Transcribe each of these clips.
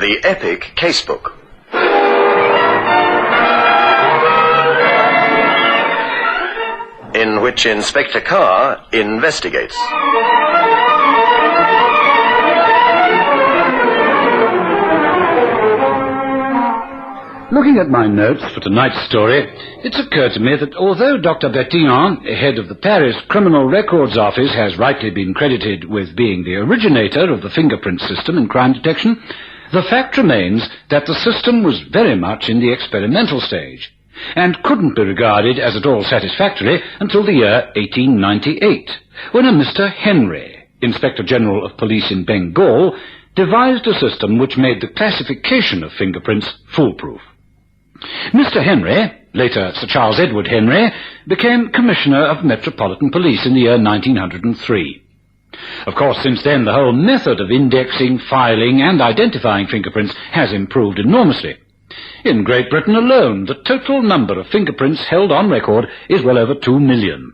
The epic Casebook. In which Inspector Carr investigates. Looking at my notes for tonight's story, it's occurred to me that although Dr. Bertillon, head of the Paris Criminal Records Office, has rightly been credited with being the originator of the fingerprint system in crime detection, the fact remains that the system was very much in the experimental stage, and couldn't be regarded as at all satisfactory until the year 1898, when a Mr. Henry, Inspector General of Police in Bengal, devised a system which made the classification of fingerprints foolproof. Mr. Henry, later Sir Charles Edward Henry, became Commissioner of Metropolitan Police in the year 1903. Of course, since then, the whole method of indexing, filing, and identifying fingerprints has improved enormously. In Great Britain alone, the total number of fingerprints held on record is well over 2 million.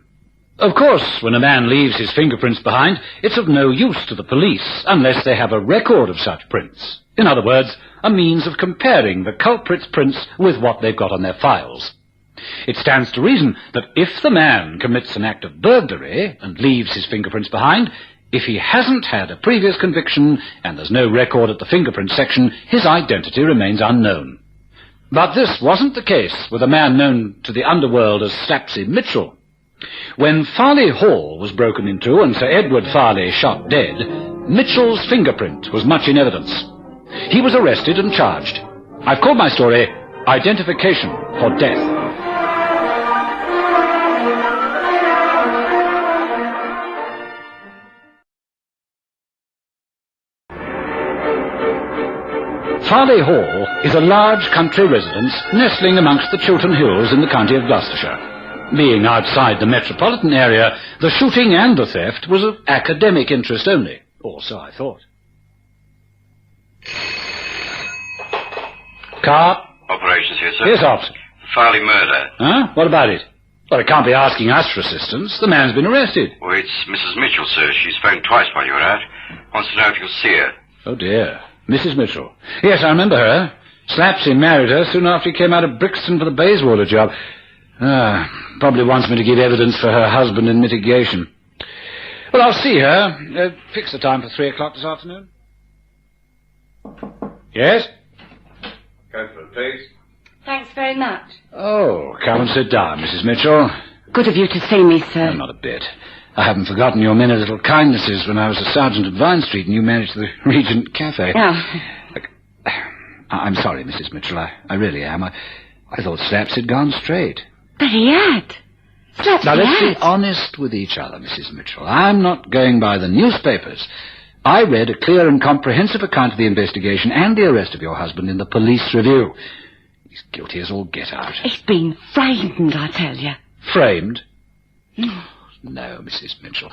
Of course, when a man leaves his fingerprints behind, it's of no use to the police unless they have a record of such prints. In other words, a means of comparing the culprit's prints with what they've got on their files. It stands to reason that if the man commits an act of burglary and leaves his fingerprints behind, if he hasn't had a previous conviction and there's no record at the fingerprint section, his identity remains unknown. But this wasn't the case with a man known to the underworld as Slapsy Mitchell. When Farley Hall was broken into and Sir Edward Farley shot dead, Mitchell's fingerprint was much in evidence. He was arrested and charged. I've called my story Identification for Death. Farley Hall is a large country residence nestling amongst the Chiltern Hills in the county of Gloucestershire. Being outside the metropolitan area, the shooting and the theft was of academic interest only, or so I thought. Carr? Operations here, sir. Yes, officer. Farley murder. Huh? What about it? Well, it can't be asking us for assistance. The man's been arrested. Well, it's Mrs. Mitchell, sir. She's phoned twice while you were out. Wants to know if you'll see her. Oh, dear. Mrs. Mitchell. Yes, I remember her. Slapsy married her soon after he came out of Brixton for the Bayswater job. Probably wants me to give evidence for her husband in mitigation. Well, I'll see her. Fix the time for 3 o'clock this afternoon. Yes? Go for it, please. Thanks very much. Oh, come and sit down, Mrs. Mitchell. Good of you to see me, sir. No, not a bit. I haven't forgotten your many little kindnesses when I was a sergeant at Vine Street and you managed the Regent Cafe. Oh. Look, I'm sorry, Mrs. Mitchell. I really am. I thought Slaps had gone straight. But he had. Slapsy Now, let's had. be honest with each other, Mrs. Mitchell. I'm not going by the newspapers. I read a clear and comprehensive account of the investigation and the arrest of your husband in the Police Review. He's guilty as all get out. He's been framed, I tell you. Framed? No, Mrs. Mitchell.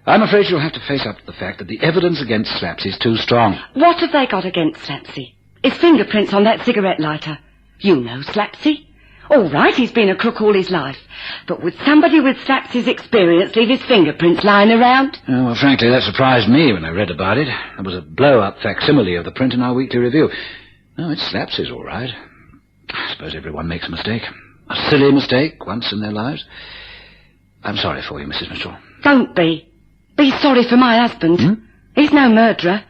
I'm afraid you'll have to face up to the fact that the evidence against Slapsy is too strong. What have they got against Slapsy? His fingerprints on that cigarette lighter. You know Slapsy. All right, he's been a crook all his life. But would somebody with Slapsy's experience leave his fingerprints lying around? Oh, well, frankly, that surprised me when I read about it. There was a blow-up facsimile of the print in our weekly review. Oh, it's Slapsy's all right. I suppose everyone makes a mistake. A silly mistake once in their lives. I'm sorry for you, Mrs. Mitchell. Don't be. Be sorry for my husband. Hmm? He's no murderer.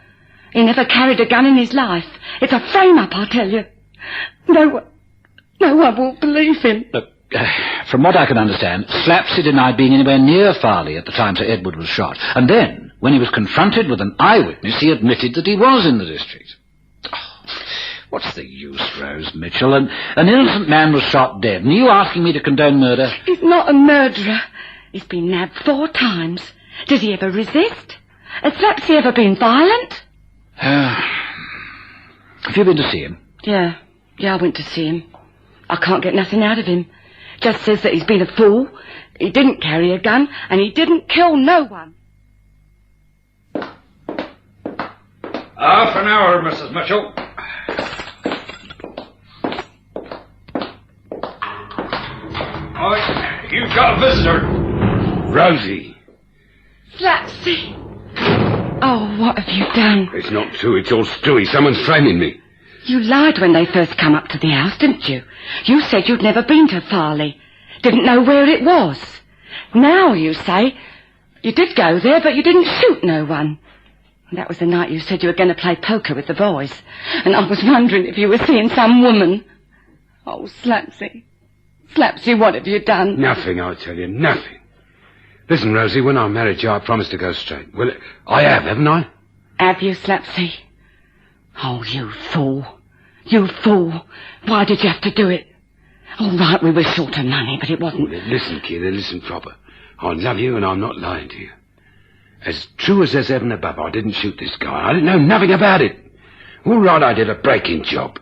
He never carried a gun in his life. It's a frame-up, I tell you. No one will believe him. Look, from what I can understand, Slapsy denied being anywhere near Farley at the time Sir Edward was shot. And then, when he was confronted with an eyewitness, he admitted that he was in the district. Oh, what's the use, Rose Mitchell? An innocent man was shot dead, and you asking me to condone murder? He's not a murderer. He's been nabbed 4 times. Did he ever resist? Has Slapsy ever been violent? Have you been to see him? Yeah, I went to see him. I can't get nothing out of him. Just says that he's been a fool, he didn't carry a gun, and he didn't kill no one. Half an hour, Mrs. Mitchell. Oh, you've got a visitor. Rosie. Slapsy. Oh, what have you done? It's not true. It's all stewy. Someone's framing me. You lied when they first come up to the house, didn't you? You said you'd never been to Farley. Didn't know where it was. Now you say you did go there, but you didn't shoot no one. That was the night you said you were going to play poker with the boys. And I was wondering if you were seeing some woman. Oh, Slapsy. Slapsy, what have you done? Nothing, I tell you. Nothing. Listen, Rosie, when I married you, I promised to go straight. Well, I have, haven't I? Have you, Slapsy? Oh, you fool. You fool. Why did you have to do it? All right, we were short of money, but it wasn't... Well, listen, kid, listen proper. I love you and I'm not lying to you. As true as there's heaven above, I didn't shoot this guy. I didn't know nothing about it. All right, I did a break-in job.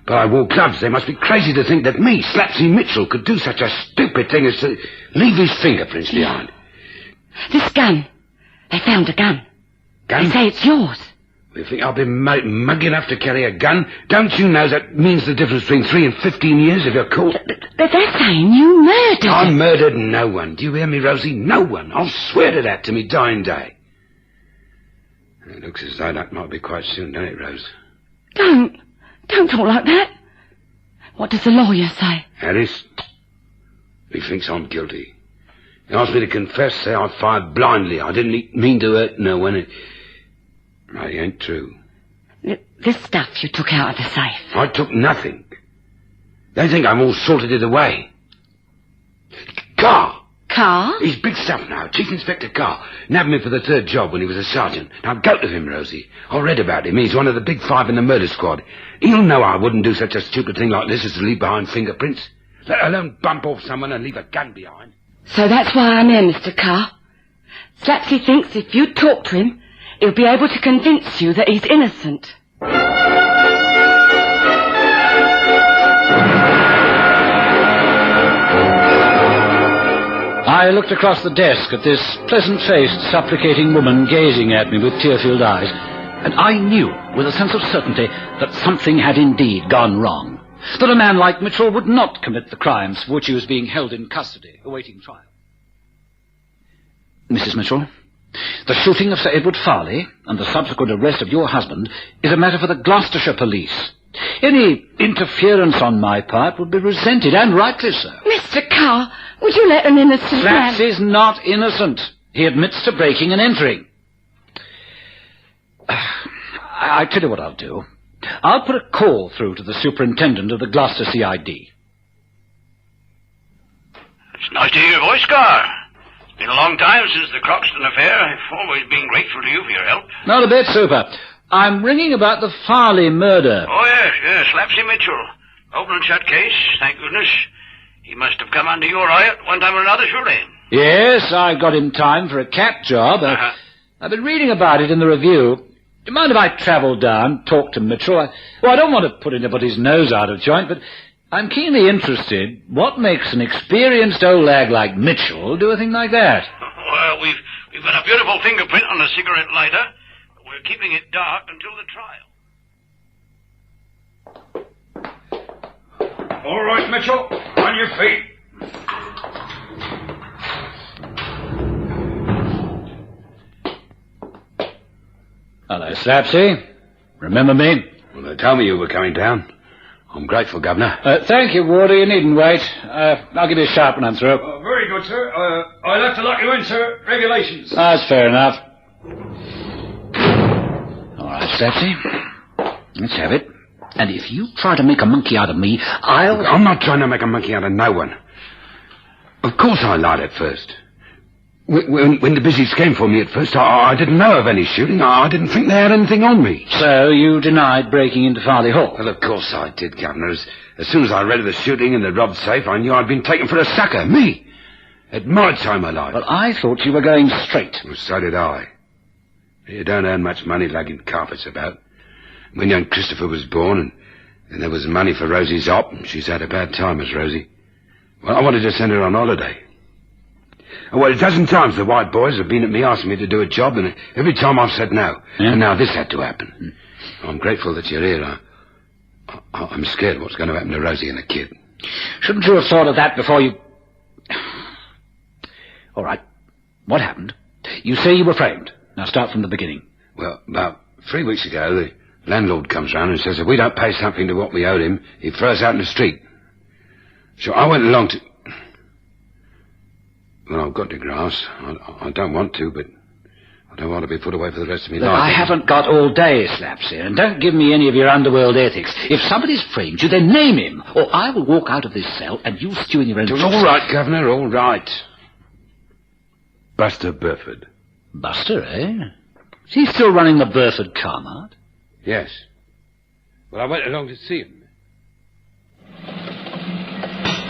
But I wore gloves. They must be crazy to think that me, Slapsy Mitchell, could do such a stupid thing as to leave his fingerprints behind. This gun. They found a gun. Gun? They say it's yours. You think I'll be mug enough to carry a gun? Don't you know that means the difference between 3 and 15 years if you're caught? But they're saying you murdered I him. murdered no one. Do you hear me, Rosie? No one. I'll swear to that to me dying day. It looks as though that might be quite soon, doesn't it, Rose? Don't talk like that. What does the lawyer say? Harris, he thinks I'm guilty. He asked me to confess, say I fired blindly. I didn't mean to hurt no one. It ain't true. This stuff you took out of the safe. I took nothing. They think I'm all sorted away. Carr! Car? He's big stuff now. Chief Inspector Carr. Nabbed me for the 3rd job when he was a sergeant. Now go to him, Rosie. I read about him. He's one of the big 5 in the murder squad. He'll know I wouldn't do such a stupid thing like this as to leave behind fingerprints. Let alone bump off someone and leave a gun behind. So that's why I'm here, Mr. Carr. Slapsy thinks if you talk to him, he'll be able to convince you that he's innocent. I looked across the desk at this pleasant-faced, supplicating woman gazing at me with tear-filled eyes, and I knew with a sense of certainty that something had indeed gone wrong. That a man like Mitchell would not commit the crimes for which he was being held in custody, awaiting trial. Mrs. Mitchell, the shooting of Sir Edward Farley and the subsequent arrest of your husband is a matter for the Gloucestershire police. Any interference on my part would be resented, and rightly so. Mr. Carr, would you let an innocent man... Slats is not innocent. He admits to breaking and entering. I tell you what I'll do. I'll put a call through to the superintendent of the Gloucester CID. It's nice to hear your voice, Carr. It's been a long time since the Croxton affair. I've always been grateful to you for your help. Not a bit, Super. I'm ringing about the Farley murder. Oh, yes, Slapsy Mitchell. Open and shut case, thank goodness. He must have come under your eye at one time or another, surely. Yes, I got him time for a cat job. I've been reading about it in the review. Do you mind if I travel down, talk to Mitchell? I don't want to put anybody's nose out of joint, but I'm keenly interested. What makes an experienced old lag like Mitchell do a thing like that? Well, we've got a beautiful fingerprint on a cigarette lighter. But we're keeping it dark until the trial. All right, Mitchell. On your feet. Hello, Slapsy. Remember me? Well, they told me you were coming down. I'm grateful, Governor. Thank you, Warder. You needn't wait. I'll give you a shout when I'm through. Very good, sir. I'll have to lock you in, sir. Regulations. That's fair enough. All right, Slapsy. Let's have it. And if you try to make a monkey out of me, I'm not trying to make a monkey out of no one. Of course I lied at first. When the busies came for me at first, I didn't know of any shooting. I didn't think they had anything on me. So you denied breaking into Farley Hall? Well, of course I did, Governor. As soon as I read of the shooting and the robbed safe, I knew I'd been taken for a sucker. Me. At my time of life. Well, I thought you were going straight. Well, so did I. You don't earn much money lugging carpets about. When young Christopher was born, and there was money for Rosie's op, she's had a bad time as Rosie. Well, I wanted to send her on holiday. Well, a dozen times the white boys have been at me asking me to do a job, and every time I've said no. Yeah? And now this had to happen. I'm grateful that you're here. I'm scared of what's going to happen to Rosie and the kid. Shouldn't you have thought of that before you... All right. What happened? You say you were framed. Now start from the beginning. Well, about 3 weeks ago, the landlord comes round and says if we don't pay something to what we owed him, he throws us out in the street. So I went along to... Well, I've got to grass. I don't want to, but I don't want to be put away for the rest of my Look, life. I haven't got all day, Slapsy, and don't give me any of your underworld ethics. If somebody's framed you, then name him, or I will walk out of this cell and you stew in your own... All right, Governor, all right. Buster Burford. Buster, eh? Is he still running the Burford car mart? Yes. Well, I went along to see him.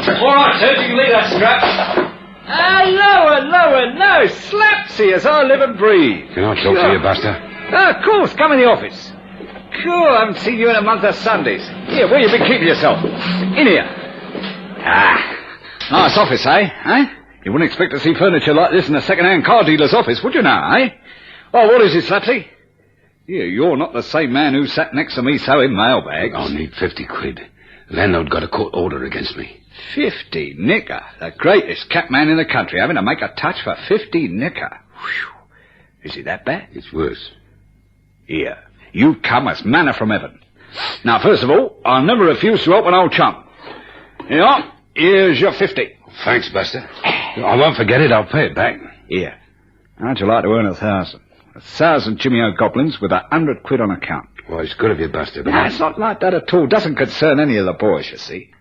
All right, sir, you can leave that scrap. No, Slapsy, as I live and breathe. Can I talk to you, Buster? Of course, come in the office. Cool, I haven't seen you in a month of Sundays. Here, where you been keeping yourself? In here. Nice office, eh? You wouldn't expect to see furniture like this in a second-hand car dealer's office, would you now, eh? Oh, what is it, Slapsy? Yeah, you're not the same man who sat next to me sewing mailbags. I'll need 50 quid. The landlord got a court order against me. 50 nicker. The greatest cat man in the country having to make a touch for 50 nicker. Whew. Is it that bad? It's worse. Here, you come as manna from heaven. Now, first of all, I'll never refuse to help an old chum. Here you are. Here's your 50. Thanks, Buster. I won't forget it. I'll pay it back. Here. How'd you like to earn 1,000? 1,000 Jimmy Goblins with 100 quid on account. Well, it's good of you, Buster, but... Nah, it's not like that at all. Doesn't concern any of the boys, you see.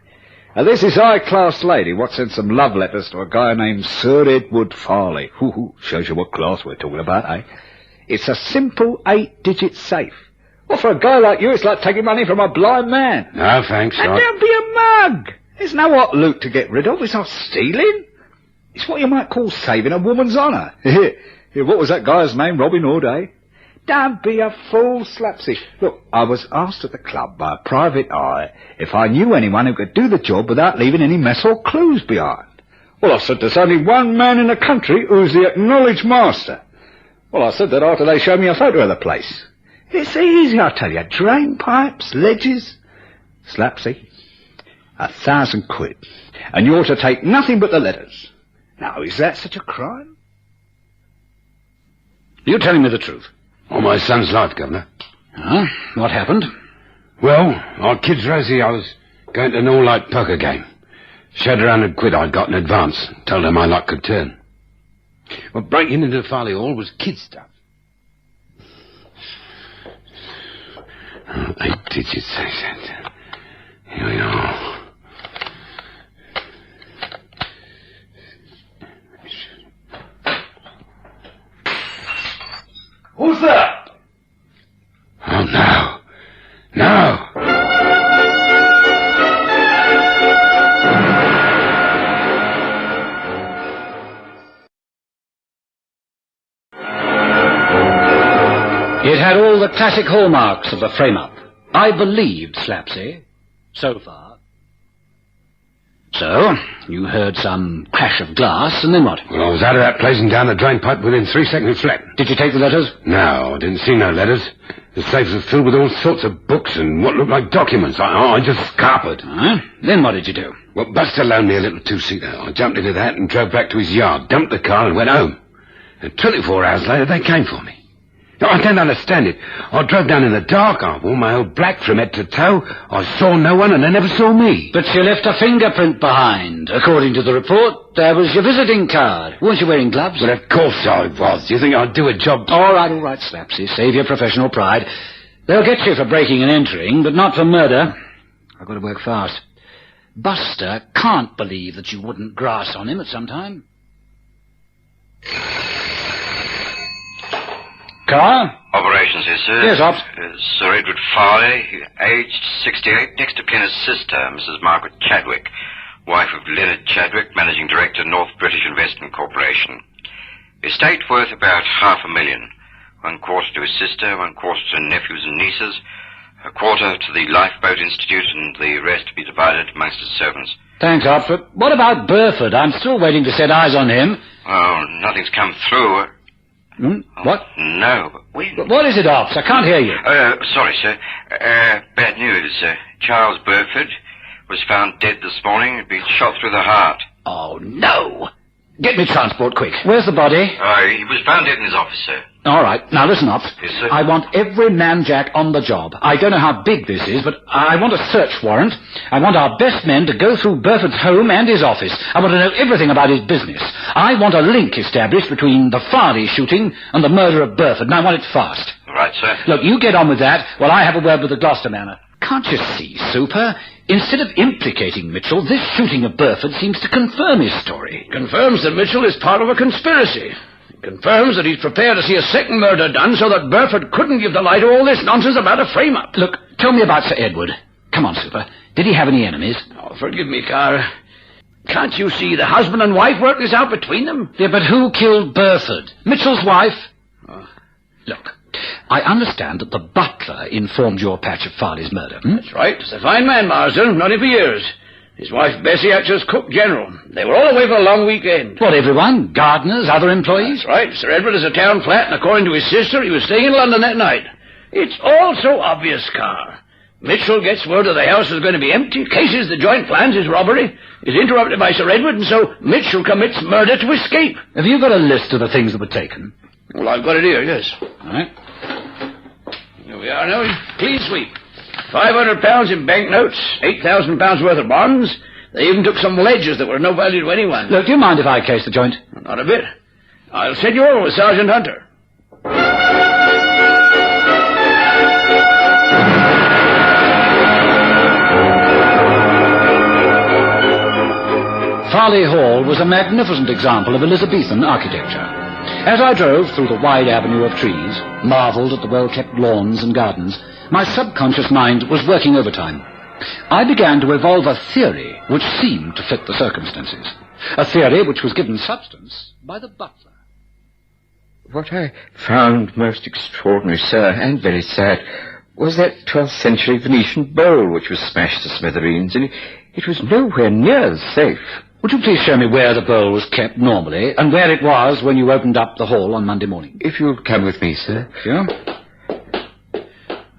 Now, this is high-class lady what sent some love letters to a guy named Sir Edward Farley. Shows you what class we're talking about, eh? It's a simple 8-digit safe. Well, for a guy like you, it's like taking money from a blind man. No, thanks. And don't be a mug. There's no hot loot to get rid of. It's not stealing. It's what you might call saving a woman's honour. What was that guy's name, Robin Hood, eh? Don't be a fool, Slapsy. Look, I was asked at the club by a private eye if I knew anyone who could do the job without leaving any mess or clues behind. Well, I said there's only one man in the country who's the acknowledged master. Well, I said that after they showed me a photo of the place. It's easy, I tell you. Drain pipes, ledges. Slapsy, 1,000 quid. And you're to take nothing but the letters. Now, is that such a crime? You telling me the truth? On my son's life, Governor. Huh? What happened? Well, our kids, Rosie, I was going to an all-night poker game. Showed her 100 quid I'd got in advance. Told her my luck could turn. Well, breaking into the Farley Hall was kid stuff. 8 digits, they said. Here we are. Who's there? Oh, no. No! It had all the classic hallmarks of the frame-up. I believed Slapsy. So far. So, you heard some crash of glass, and then what? Well, I was out of that place and down the drain pipe within 3 seconds flat. Did you take the letters? No, I didn't see no letters. The safe was filled with all sorts of books and what looked like documents. I just scarpered. Huh? Then what did you do? Well, Buster loaned me a little 2-seater. I jumped into that and drove back to his yard, dumped the car and went home. And 24 hours later, they came for me. Now, I don't understand it. I drove down in the dark. I wore my old black from head to toe. I saw no one and they never saw me. But you left a fingerprint behind. According to the report, there was your visiting card. Weren't you wearing gloves? Well, of course I was. Do you think I'd do a job... All right, Slapsy. Save your professional pride. They'll get you for breaking and entering, but not for murder. I've got to work fast. Buster can't believe that you wouldn't grass on him at some time. Car? Operations here, sir. Yes, Ops. Sir Edward Farley, aged 68, next of kin his sister, Mrs. Margaret Chadwick, wife of Leonard Chadwick, Managing Director, North British Investment Corporation. Estate worth about $500,000. 1/4 to his sister, 1/4 to nephews and nieces, 1/4 to the Lifeboat Institute, and the rest to be divided amongst his servants. Thanks, Ops, but what about Burford? I'm still waiting to set eyes on him. Oh, nothing's come through. What? No, but wait. What is it, Ops? I can't hear you. Sorry, sir. Bad news. Charles Burford was found dead this morning. He'd been shot through the heart. Oh, no. Get me transport, quick. Where's the body? He was found dead in his office, sir. All right, now listen up. Yes, sir. I want every man jack on the job. I don't know how big this is, but I want a search warrant. I want our best men to go through Burford's home and his office. I want to know everything about his business. I want a link established between the Farley shooting and the murder of Burford, and I want it fast. All right, sir. Look, you get on with that while I have a word with the Gloucester man. Can't you see, Super? Instead of implicating Mitchell, this shooting of Burford seems to confirm his story. Confirms that Mitchell is part of a conspiracy. Confirms that he's prepared to see a second murder done so that Burford couldn't give the lie to all this nonsense about a frame-up. Look, tell me about Sir Edward. Come on, Super. Did he have any enemies? Oh, forgive me, Carr. Can't you see the husband and wife worked this out between them? Yeah, but who killed Burford? Mitchell's wife? Oh. Look, I understand that the butler informed your patch of Farley's murder. That's right. It's a fine man, Marsden. Known him for years. His wife, Bessie, acts as cook general. They were all away for a long weekend. What, everyone? Gardeners, other employees? That's right. Sir Edward has a town flat, and according to his sister, he was staying in London that night. It's all so obvious, Carr. Mitchell gets word that the house is going to be empty, cases the joint plans his robbery, is interrupted by Sir Edward, and so Mitchell commits murder to escape. Have you got a list of the things that were taken? Well, I've got it here, yes. All right. Here we are now. Clean sweep. £500 in banknotes, £8,000 worth of bonds. They even took some ledgers that were of no value to anyone. Look, do you mind if I case the joint? Not a bit. I'll send you over with Sergeant Hunter. Farley Hall was a magnificent example of Elizabethan architecture. As I drove through the wide avenue of trees, marvelled at the well-kept lawns and gardens, my subconscious mind was working overtime. I began to evolve a theory which seemed to fit the circumstances. A theory which was given substance by the butler. What I found most extraordinary, sir, and very sad, was that 12th century Venetian bowl which was smashed to smithereens, and it was nowhere near as safe. Would you please show me where the bowl was kept normally, and where it was when you opened up the hall on Monday morning? If you'll come with me, sir. Sure.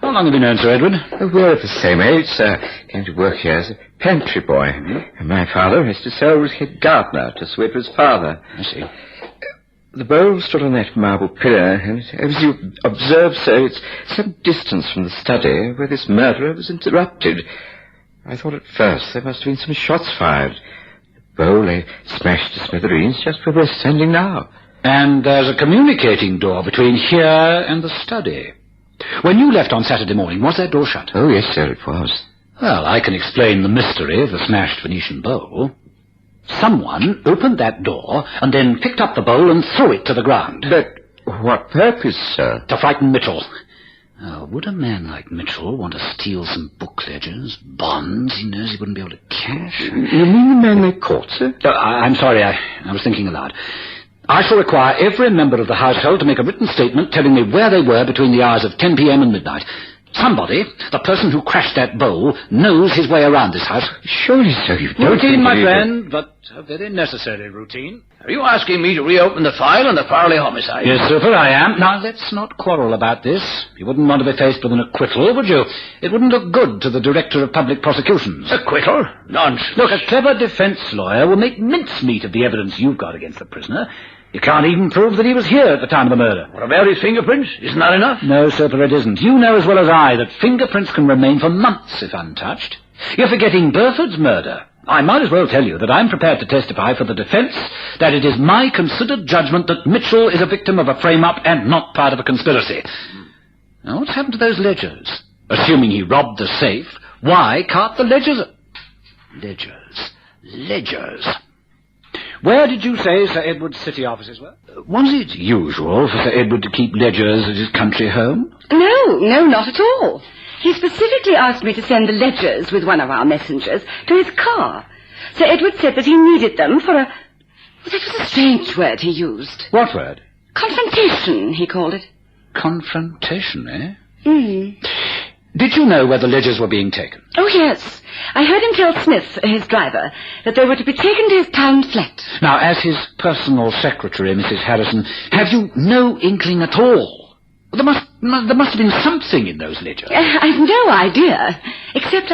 How long have you known Sir Edward? We're of the same age, sir. Came to work here as a pantry boy. Mm-hmm. And my father, Mr. Searle, was head gardener to Sir Edward's father. I see. The bowl stood on that marble pillar, and as you observe, sir, it's some distance from the study where this murderer was interrupted. I thought at first there must have been some shots fired. The bowl lay smashed to smithereens just where we're standing now. And there's a communicating door between here and the study. When you left on Saturday morning, was that door shut? Oh, yes, sir, it was. Well, I can explain the mystery of the smashed Venetian bowl. Someone opened that door and then picked up the bowl and threw it to the ground. But what purpose, sir? To frighten Mitchell. Would a man like Mitchell want to steal some book ledgers, bonds he knows he wouldn't be able to cash? You mean the man they caught, sir? I'm sorry, I was thinking aloud. I shall require every member of the household to make a written statement telling me where they were between the hours of 10 p.m. and midnight. Somebody, the person who crashed that bowl, knows his way around this house. Surely, sir, you don't Routine, think my it- friend, but a very necessary routine. Are you asking me to reopen the file on the Farley homicide? Yes, Super, I am. Now, let's not quarrel about this. You wouldn't want to be faced with an acquittal, would you? It wouldn't look good to the Director of Public Prosecutions. Acquittal? Nonsense. Look, a clever defense lawyer will make mincemeat of the evidence you've got against the prisoner. You can't even prove that he was here at the time of the murder. What about his fingerprints? Isn't that enough? No, Super, it isn't. You know as well as I that fingerprints can remain for months if untouched. You're forgetting Burford's murder. I might as well tell you that I'm prepared to testify for the defense that it is my considered judgment that Mitchell is a victim of a frame-up and not part of a conspiracy. Now, what's happened to those ledgers? Assuming he robbed the safe, why cart the ledgers? Ledgers. Where did you say Sir Edward's city offices were? Was it usual for Sir Edward to keep ledgers at his country home? No, not at all. He specifically asked me to send the ledgers with one of our messengers to his car. Sir Edward said that he needed them for a... That was a strange word he used. What word? Confrontation, he called it. Confrontation, eh? Mm. Did you know where the ledgers were being taken? Oh, yes. I heard him tell Smith, his driver, that they were to be taken to his town flat. Now, as his personal secretary, Mrs. Harrison, have you no inkling at all? There must have been something in those ledgers. I've no idea, except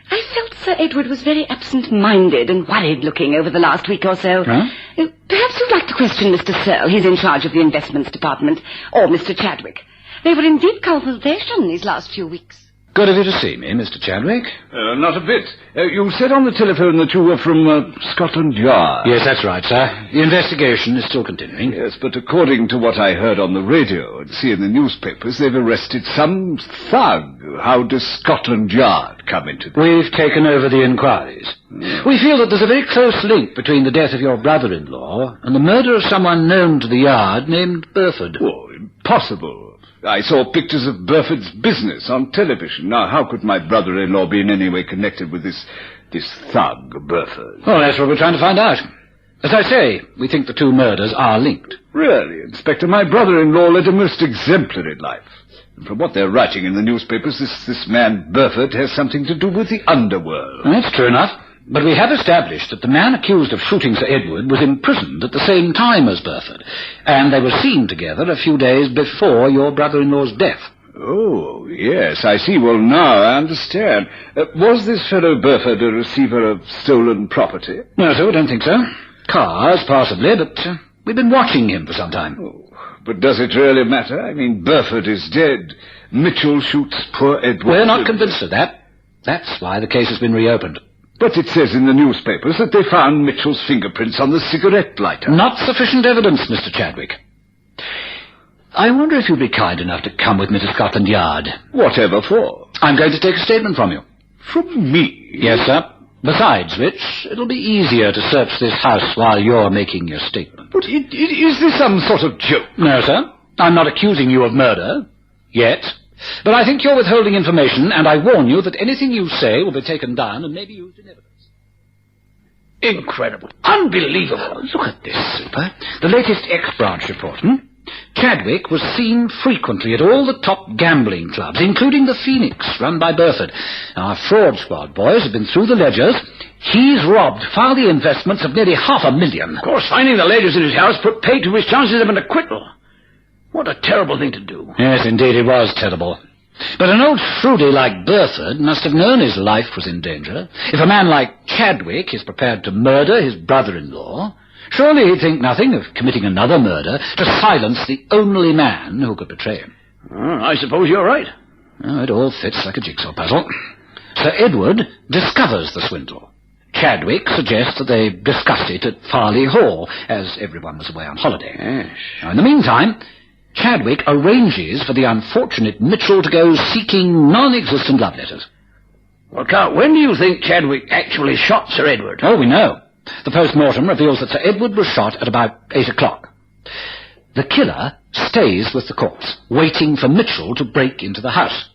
I felt Sir Edward was very absent-minded and worried-looking over the last week or so. Huh? Perhaps you'd like to question Mr. Searle. He's in charge of the investments department. Or Mr. Chadwick. They were in deep consultation these last few weeks. Good of you to see me, Mr. Chadwick. Not a bit. You said on the telephone that you were from Scotland Yard. Yes, that's right, sir. The investigation is still continuing. Yes, but according to what I heard on the radio and see in the newspapers, they've arrested some thug. How does Scotland Yard come into this? We've taken over the inquiries. We feel that there's a very close link between the death of your brother-in-law and the murder of someone known to the Yard named Burford. Oh, impossible. I saw pictures of Burford's business on television. Now, how could my brother-in-law be in any way connected with this thug, Burford? Well, that's what we're trying to find out. As I say, we think the two murders are linked. Really, Inspector, my brother-in-law led a most exemplary life. And from what they're writing in the newspapers, this man Burford has something to do with the underworld. That's true enough. But we have established that the man accused of shooting Sir Edward was imprisoned at the same time as Burford, and they were seen together a few days before your brother-in-law's death. Oh, yes, I see. Well, now I understand. Was this fellow Burford a receiver of stolen property? No, sir, we don't think so. Cars, possibly, but we've been watching him for some time. Oh, but does it really matter? I mean, Burford is dead. Mitchell shoots poor Edward. We're not convinced of that. That's why the case has been reopened. But it says in the newspapers that they found Mitchell's fingerprints on the cigarette lighter. Not sufficient evidence, Mr. Chadwick. I wonder if you'd be kind enough to come with me to Scotland Yard. Whatever for? I'm going to take a statement from you. From me? Yes, sir. Besides which, it'll be easier to search this house while you're making your statement. But is this some sort of joke? No, sir. I'm not accusing you of murder. Yet. But I think you're withholding information, and I warn you that anything you say will be taken down and maybe used in evidence. Incredible. Unbelievable. Look at this, Super. The latest X-Branch report, Chadwick was seen frequently at all the top gambling clubs, including the Phoenix, run by Burford. Our fraud squad boys have been through the ledgers. He's robbed Farley Investments of nearly $500,000. Of course, finding the ledgers in his house put paid to his chances of an acquittal. What a terrible thing to do. Yes, indeed, it was terrible. But an old Fruity like Burford must have known his life was in danger. If a man like Chadwick is prepared to murder his brother-in-law, surely he'd think nothing of committing another murder to silence the only man who could betray him. I suppose you're right. Oh, it all fits like a jigsaw puzzle. Sir Edward discovers the swindle. Chadwick suggests that they discuss it at Farley Hall, as everyone was away on holiday. Yes. Now, in the meantime, Chadwick arranges for the unfortunate Mitchell to go seeking non-existent love letters. Well, Count, when do you think Chadwick actually shot Sir Edward? Oh, we know. The post-mortem reveals that Sir Edward was shot at about 8 o'clock. The killer stays with the corpse, waiting for Mitchell to break into the house.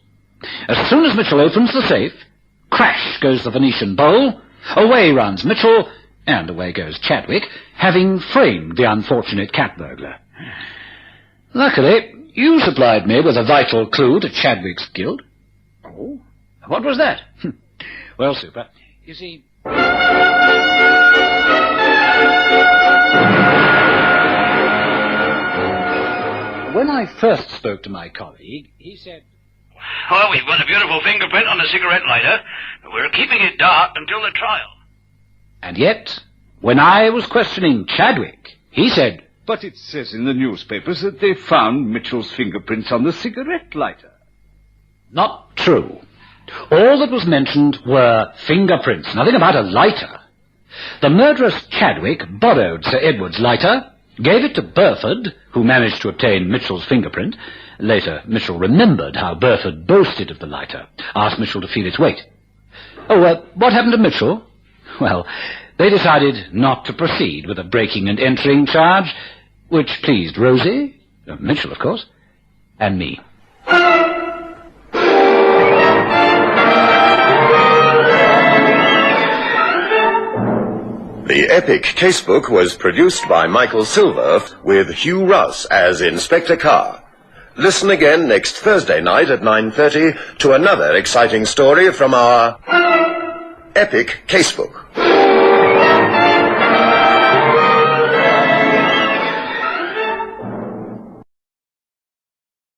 As soon as Mitchell opens the safe, crash goes the Venetian bowl, away runs Mitchell, and away goes Chadwick, having framed the unfortunate cat burglar. Luckily, you supplied me with a vital clue to Chadwick's guilt. Oh? What was that? Well, Super, you see... When I first spoke to my colleague, he said... Well, we've got a beautiful fingerprint on the cigarette lighter, but we're keeping it dark until the trial. And yet, when I was questioning Chadwick, he said... But it says in the newspapers that they found Mitchell's fingerprints on the cigarette lighter. Not true. All that was mentioned were fingerprints, nothing about a lighter. The murderous Chadwick borrowed Sir Edward's lighter, gave it to Burford, who managed to obtain Mitchell's fingerprint. Later, Mitchell remembered how Burford boasted of the lighter, asked Mitchell to feel its weight. What happened to Mitchell? Well, they decided not to proceed with a breaking and entering charge, which pleased Rosie, Mitchell, of course, and me. The epic Casebook was produced by Michael Silver with Hugh Russ as Inspector Carr. Listen again next Thursday night at 9:30 to another exciting story from our epic Casebook.